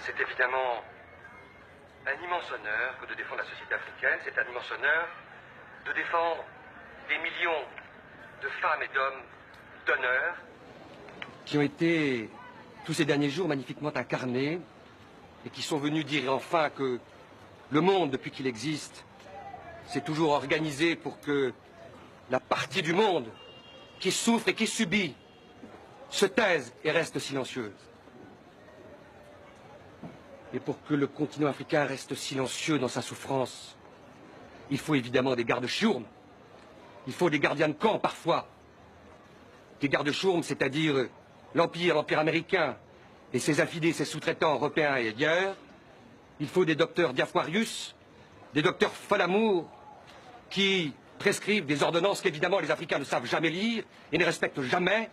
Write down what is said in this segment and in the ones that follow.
C'est évidemment un immense honneur que de défendre la société africaine. C'est un immense honneur de défendre des millions de femmes et d'hommes d'honneur qui ont été, tous ces derniers jours, magnifiquement incarnés et qui sont venus dire enfin que le monde, depuis qu'il existe, s'est toujours organisé pour que la partie du monde qui souffre et qui subit se taise et reste silencieuse. Et pour que le continent africain reste silencieux dans sa souffrance, il faut évidemment des gardes-chourmes. Il faut des gardiens de camp parfois. Des gardes-chourmes, c'est-à-dire l'empire américain et ses affidés, ses sous-traitants européens et ailleurs. Il faut des docteurs Diafoirius, des docteurs Folamour, qui prescrivent des ordonnances qu'évidemment les Africains ne savent jamais lire et ne respectent jamais.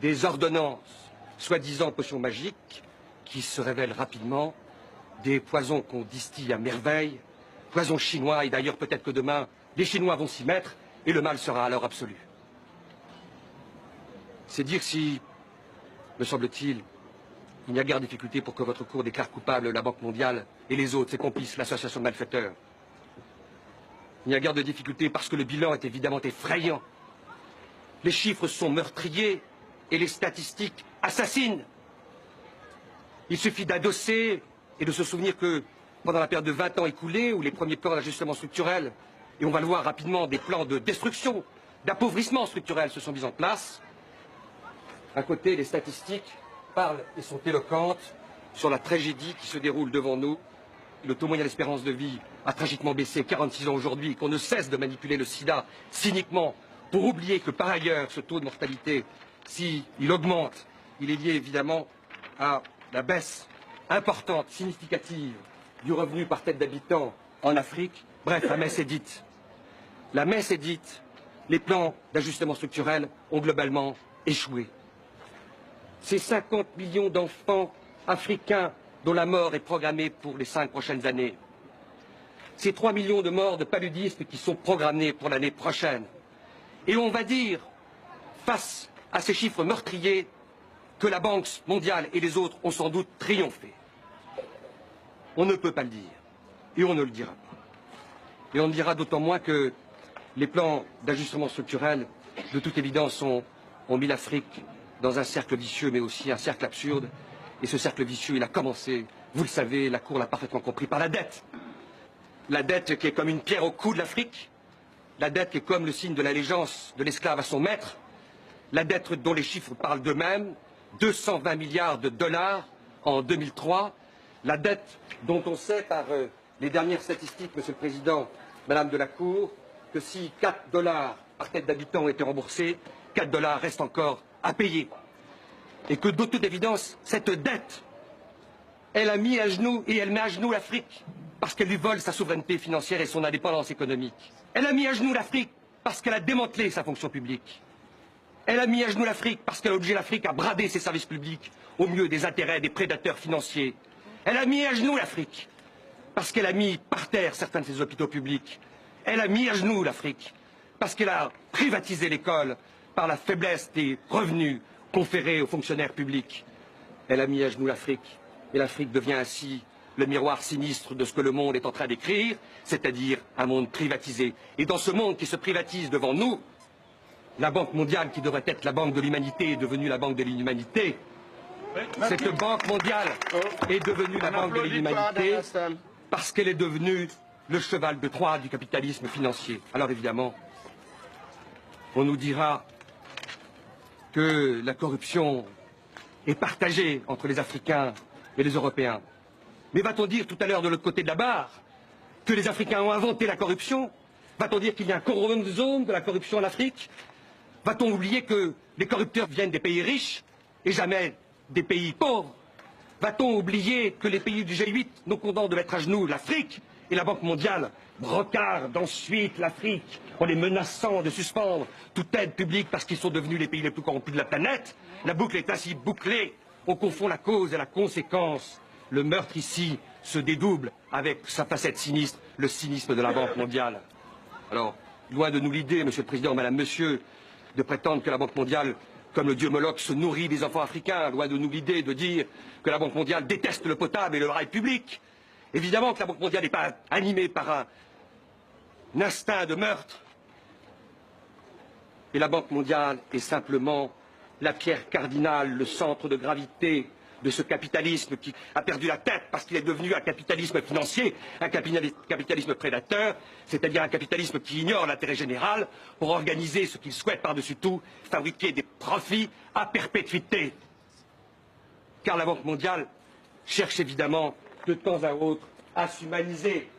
Des ordonnances, soi-disant potions magiques, qui se révèlent rapidement des poisons qu'on distille à merveille, poisons chinois, et d'ailleurs peut-être que demain, les Chinois vont s'y mettre, et le mal sera alors absolu. C'est dire si, me semble-t-il, il n'y a guère de difficulté pour que votre cour déclare coupable la Banque mondiale et les autres, ses complices, l'association de malfaiteurs. Il n'y a guère de difficulté parce que le bilan est évidemment effrayant. Les chiffres sont meurtriers et les statistiques assassines. Il suffit d'adosser et de se souvenir que pendant la période de 20 ans écoulée, où les premiers plans d'ajustement structurel, et on va le voir rapidement, des plans de destruction, d'appauvrissement structurel se sont mis en place. À côté, les statistiques parlent et sont éloquentes sur la tragédie qui se déroule devant nous. Le taux moyen d'espérance de vie a tragiquement baissé, 46 ans aujourd'hui, qu'on ne cesse de manipuler le sida cyniquement pour oublier que par ailleurs, ce taux de mortalité, s'il augmente, il est lié évidemment à la baisse importante, significative du revenu par tête d'habitant en Afrique. Bref, la messe est dite. La messe est dite. Les plans d'ajustement structurel ont globalement échoué. Ces 50 millions d'enfants africains dont la mort est programmée pour les 5 prochaines années. Ces 3 millions de morts de paludisme qui sont programmés pour l'année prochaine. Et on va dire, face à ces chiffres meurtriers, que la Banque mondiale et les autres ont sans doute triomphé. On ne peut pas le dire. Et on ne le dira pas. Et on le dira d'autant moins que les plans d'ajustement structurel, de toute évidence, ont mis l'Afrique dans un cercle vicieux, mais aussi un cercle absurde. Et ce cercle vicieux, il a commencé, vous le savez, la Cour l'a parfaitement compris, par la dette. La dette qui est comme une pierre au cou de l'Afrique. La dette qui est comme le signe de l'allégeance de l'esclave à son maître. La dette dont les chiffres parlent d'eux-mêmes. 220 milliards de dollars en 2003. La dette dont on sait par les dernières statistiques, Monsieur le Président, Madame de la Cour, que si 4 dollars par tête d'habitant ont été remboursés, 4 dollars restent encore à payer. Et que de toute évidence, cette dette, elle a mis à genoux et elle met à genoux l'Afrique parce qu'elle lui vole sa souveraineté financière et son indépendance économique. Elle a mis à genoux l'Afrique parce qu'elle a démantelé sa fonction publique. Elle a mis à genoux l'Afrique parce qu'elle a obligé l'Afrique à brader ses services publics au mieux des intérêts des prédateurs financiers. Elle a mis à genoux l'Afrique parce qu'elle a mis par terre certains de ses hôpitaux publics. Elle a mis à genoux l'Afrique parce qu'elle a privatisé l'école par la faiblesse des revenus conférés aux fonctionnaires publics. Elle a mis à genoux l'Afrique et l'Afrique devient ainsi le miroir sinistre de ce que le monde est en train d'écrire, c'est-à-dire un monde privatisé. Et dans ce monde qui se privatise devant nous, la Banque mondiale, qui devrait être la banque de l'humanité, est devenue la banque de l'inhumanité. Cette Banque mondiale est devenue la banque de l'inhumanité parce qu'elle est devenue le cheval de Troie du capitalisme financier. Alors évidemment, on nous dira que la corruption est partagée entre les Africains et les Européens. Mais va-t-on dire tout à l'heure de l'autre côté de la barre que les Africains ont inventé la corruption? Va-t-on dire qu'il y a un chromosome de la corruption en Afrique? Va-t-on oublier que les corrupteurs viennent des pays riches et jamais des pays pauvres? Va-t-on oublier que les pays du G8 nous condamnent de mettre à genoux l'Afrique et la Banque mondiale brocarde ensuite l'Afrique en les menaçant de suspendre toute aide publique parce qu'ils sont devenus les pays les plus corrompus de la planète? La boucle est ainsi bouclée. On confond la cause et la conséquence. Le meurtre ici se dédouble avec sa facette sinistre, le cynisme de la Banque mondiale. Alors, loin de nous l'idée, Monsieur le Président, Madame, Monsieur, de prétendre que la Banque mondiale comme le dieu Moloch se nourrit des enfants africains, loin de nous l'idée de dire que la Banque mondiale déteste le potable et le rail public. Évidemment que la Banque mondiale n'est pas animée par un instinct de meurtre. Et la Banque mondiale est simplement la pierre cardinale, le centre de gravité de ce capitalisme qui a perdu la tête parce qu'il est devenu un capitalisme financier, un capitalisme prédateur, c'est-à-dire un capitalisme qui ignore l'intérêt général pour organiser ce qu'il souhaite par-dessus tout, fabriquer des profits à perpétuité. Car la Banque mondiale cherche évidemment de temps à autre à s'humaniser.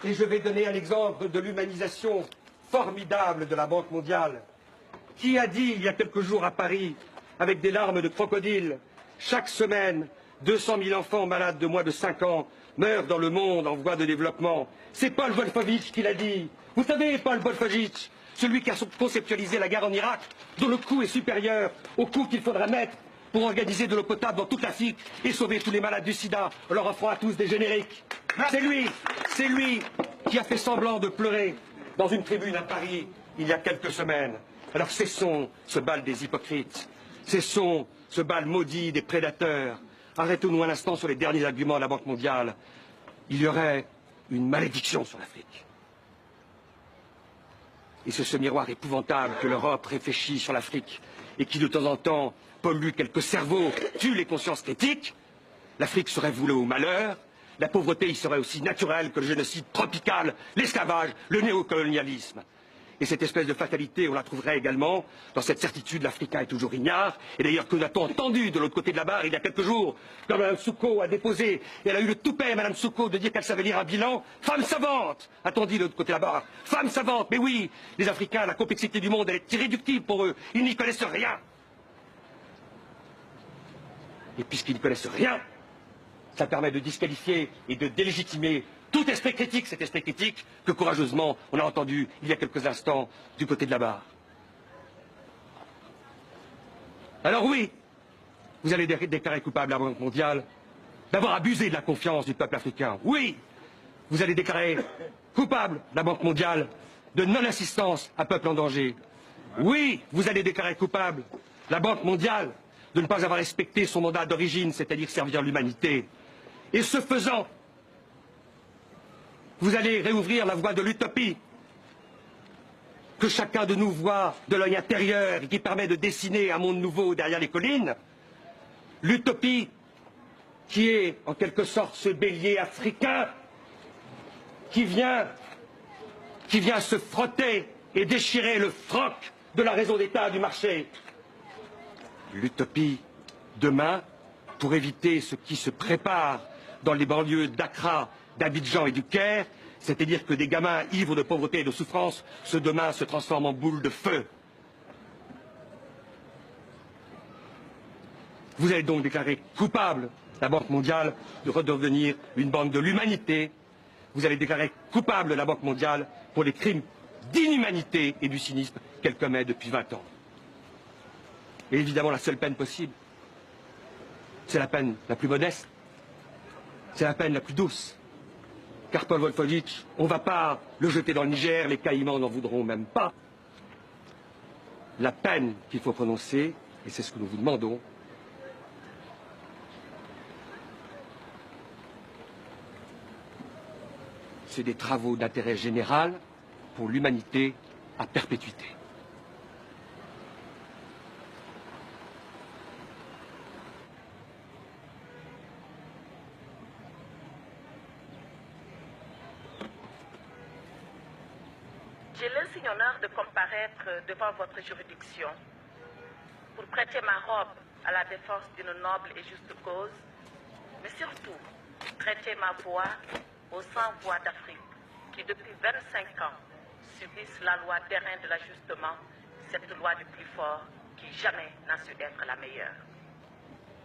Et je vais donner un exemple de l'humanisation formidable de la Banque mondiale. Qui a dit il y a quelques jours à Paris, avec des larmes de crocodile, chaque semaine, 200 000 enfants malades de moins de 5 ans meurent dans le monde en voie de développement. C'est Paul Wolfowitz qui l'a dit. Vous savez, Paul Wolfowitz, celui qui a conceptualisé la guerre en Irak, dont le coût est supérieur au coût qu'il faudra mettre pour organiser de l'eau potable dans toute l'Afrique et sauver tous les malades du sida en leur offrant à tous des génériques. C'est lui qui a fait semblant de pleurer dans une tribune à Paris il y a quelques semaines. Alors cessons ce bal des hypocrites, cessons ce bal maudit des prédateurs. Arrêtons-nous un instant sur les derniers arguments de la Banque mondiale. Il y aurait une malédiction sur l'Afrique. Et c'est ce miroir épouvantable que l'Europe réfléchit sur l'Afrique et qui de temps en temps pollue quelques cerveaux, tue les consciences critiques. L'Afrique serait vouée au malheur. La pauvreté y serait aussi naturelle que le génocide tropical, l'esclavage, le néocolonialisme. Et cette espèce de fatalité, on la trouverait également dans cette certitude, l'Africain est toujours ignare. Et d'ailleurs, que n'a-t-on entendu de l'autre côté de la barre il y a quelques jours, quand Mme Souko a déposé, et elle a eu le toupet, Mme Souko, de dire qu'elle savait lire un bilan. Femme savante, a-t-on dit de l'autre côté de la barre. Femme savante, mais oui, les Africains, la complexité du monde, elle est irréductible pour eux. Ils n'y connaissent rien. Et puisqu'ils n'y connaissent rien, ça permet de disqualifier et de délégitimer tout esprit critique, cet esprit critique que courageusement on a entendu il y a quelques instants du côté de la barre. Alors oui, vous allez déclarer coupable la Banque mondiale d'avoir abusé de la confiance du peuple africain. Oui, vous allez déclarer coupable la Banque mondiale de non-assistance à peuple en danger. Oui, vous allez déclarer coupable la Banque mondiale de ne pas avoir respecté son mandat d'origine, c'est-à-dire servir l'humanité. Et ce faisant, vous allez réouvrir la voie de l'utopie que chacun de nous voit de l'œil intérieur et qui permet de dessiner un monde nouveau derrière les collines. L'utopie qui est en quelque sorte ce bélier africain qui vient se frotter et déchirer le froc de la raison d'État du marché. L'utopie demain pour éviter ce qui se prépare dans les banlieues d'Accra, d'Abidjan et du Caire, c'est-à-dire que des gamins ivres de pauvreté et de souffrance, ce demain se transforment en boules de feu. Vous allez donc déclarer coupable la Banque mondiale de redevenir une banque de l'humanité. Vous allez déclarer coupable la Banque mondiale pour les crimes d'inhumanité et du cynisme qu'elle commet depuis 20 ans. Et évidemment, la seule peine possible, c'est la peine la plus modeste. C'est la peine la plus douce. Car Paul Wolfowitz, on ne va pas le jeter dans le Niger, les Caïmans n'en voudront même pas. La peine qu'il faut prononcer, et c'est ce que nous vous demandons, c'est des travaux d'intérêt général pour l'humanité à perpétuité. J'ai l'insigne honneur de comparaître devant votre juridiction pour prêter ma robe à la défense d'une noble et juste cause, mais surtout prêter ma voix aux 100 voix d'Afrique qui, depuis 25 ans, subissent la loi d'airain de l'ajustement, cette loi du plus fort qui jamais n'a su être la meilleure.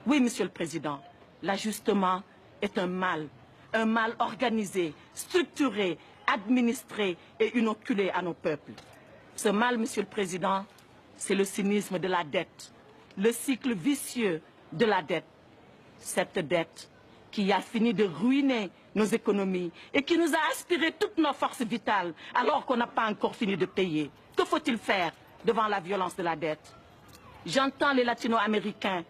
Oui, Monsieur le Président, l'ajustement est un mal organisé, structuré, administré et inoculé à nos peuples. Ce mal, Monsieur le Président, c'est le cynisme de la dette, le cycle vicieux de la dette. Cette dette qui a fini de ruiner nos économies et qui nous a aspiré toutes nos forces vitales alors qu'on n'a pas encore fini de payer. Que faut-il faire devant la violence de la dette? j'entends les latino-américains.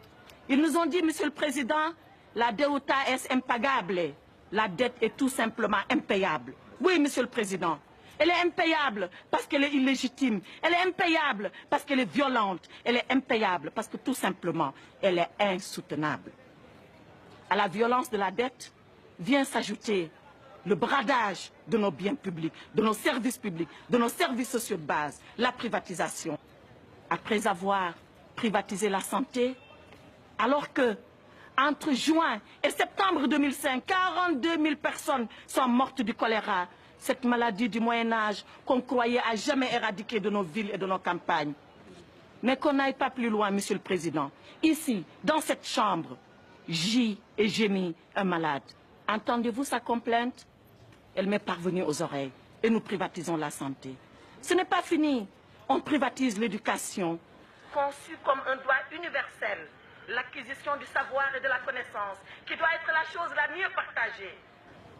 Ils nous ont dit, Monsieur le Président, la deuda es impagable. La dette est tout simplement impayable. Oui, Monsieur le Président. Elle est impayable parce qu'elle est illégitime. Elle est impayable parce qu'elle est violente. Elle est impayable parce que tout simplement, elle est insoutenable. À la violence de la dette vient s'ajouter le bradage de nos biens publics, de nos services publics, de nos services sociaux de base, la privatisation. Après avoir privatisé la santé, alors que entre juin et septembre 2005, 42 000 personnes sont mortes du choléra, cette maladie du Moyen-Âge qu'on croyait à jamais éradiquer de nos villes et de nos campagnes. Mais qu'on n'aille pas plus loin, Monsieur le Président. Ici, dans cette chambre, gît et gémit un malade. Entendez-vous sa complainte? Elle m'est parvenue aux oreilles et nous privatisons la santé. Ce n'est pas fini. On privatise l'éducation. Conçue comme un droit universel, l'acquisition du savoir et de la connaissance, qui doit être la chose la mieux partagée.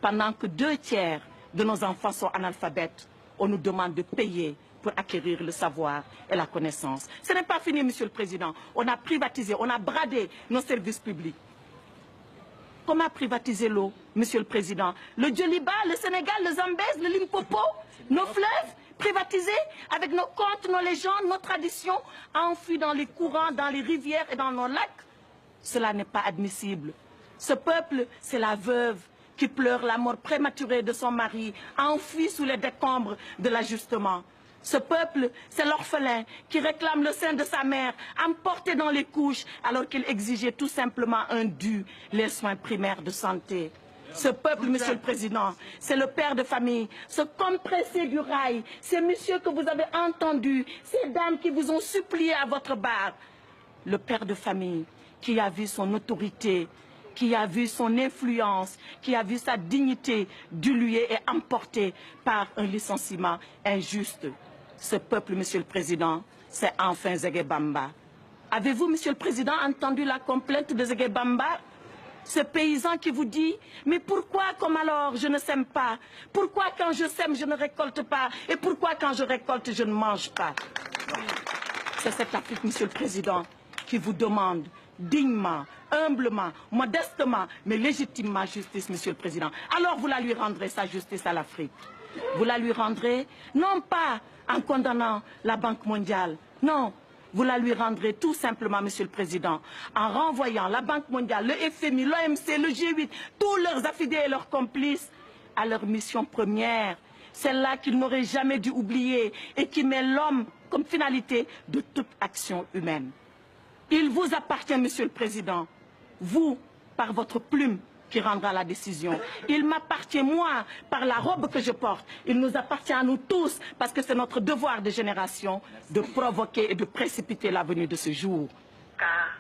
Pendant que 2/3 de nos enfants sont analphabètes, on nous demande de payer pour acquérir le savoir et la connaissance. Ce n'est pas fini, Monsieur le Président. On a privatisé, on a bradé nos services publics. Comment privatiser l'eau, Monsieur le Président? Le Djoliba, le Sénégal, le Zambèze, le Limpopo, nos fleuves privatisés avec nos contes, nos légendes, nos traditions, enfouis dans les courants, dans les rivières et dans nos lacs. Cela n'est pas admissible. Ce peuple, c'est la veuve qui pleure la mort prématurée de son mari, enfoui sous les décombres de l'ajustement. Ce peuple, c'est l'orphelin qui réclame le sein de sa mère, emporté dans les couches, alors qu'il exigeait tout simplement un dû, les soins primaires de santé. Ce peuple, Monsieur le Président, c'est le père de famille, ce compressé du rail, ces messieurs que vous avez entendus, ces dames qui vous ont supplié à votre barre. Le père de famille qui a vu son autorité, qui a vu son influence, qui a vu sa dignité diluée et emportée par un licenciement injuste. Ce peuple, Monsieur le Président, c'est enfin Zégué Bamba. Avez-vous, Monsieur le Président, entendu la complainte de Zégué Bamba? Ce paysan qui vous dit, mais pourquoi comme alors je ne sème pas? Pourquoi quand je sème je ne récolte pas? Et pourquoi quand je récolte je ne mange pas? C'est cette Afrique, Monsieur le Président, qui vous demande dignement, humblement, modestement, mais légitimement justice, Monsieur le Président. Alors vous la lui rendrez, sa justice à l'Afrique. Vous la lui rendrez, non pas en condamnant la Banque mondiale, non, vous la lui rendrez tout simplement, Monsieur le Président, en renvoyant la Banque mondiale, le FMI, l'OMC, le G8, tous leurs affidés et leurs complices à leur mission première, celle-là qu'ils n'auraient jamais dû oublier et qui met l'homme comme finalité de toute action humaine. Il vous appartient, Monsieur le Président, vous, par votre plume, qui rendra la décision. Il m'appartient, moi, par la robe que je porte. Il nous appartient à nous tous, parce que c'est notre devoir de génération de provoquer et de précipiter la venue de ce jour. Car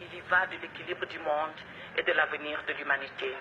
il y va de l'équilibre du monde et de l'avenir de l'humanité.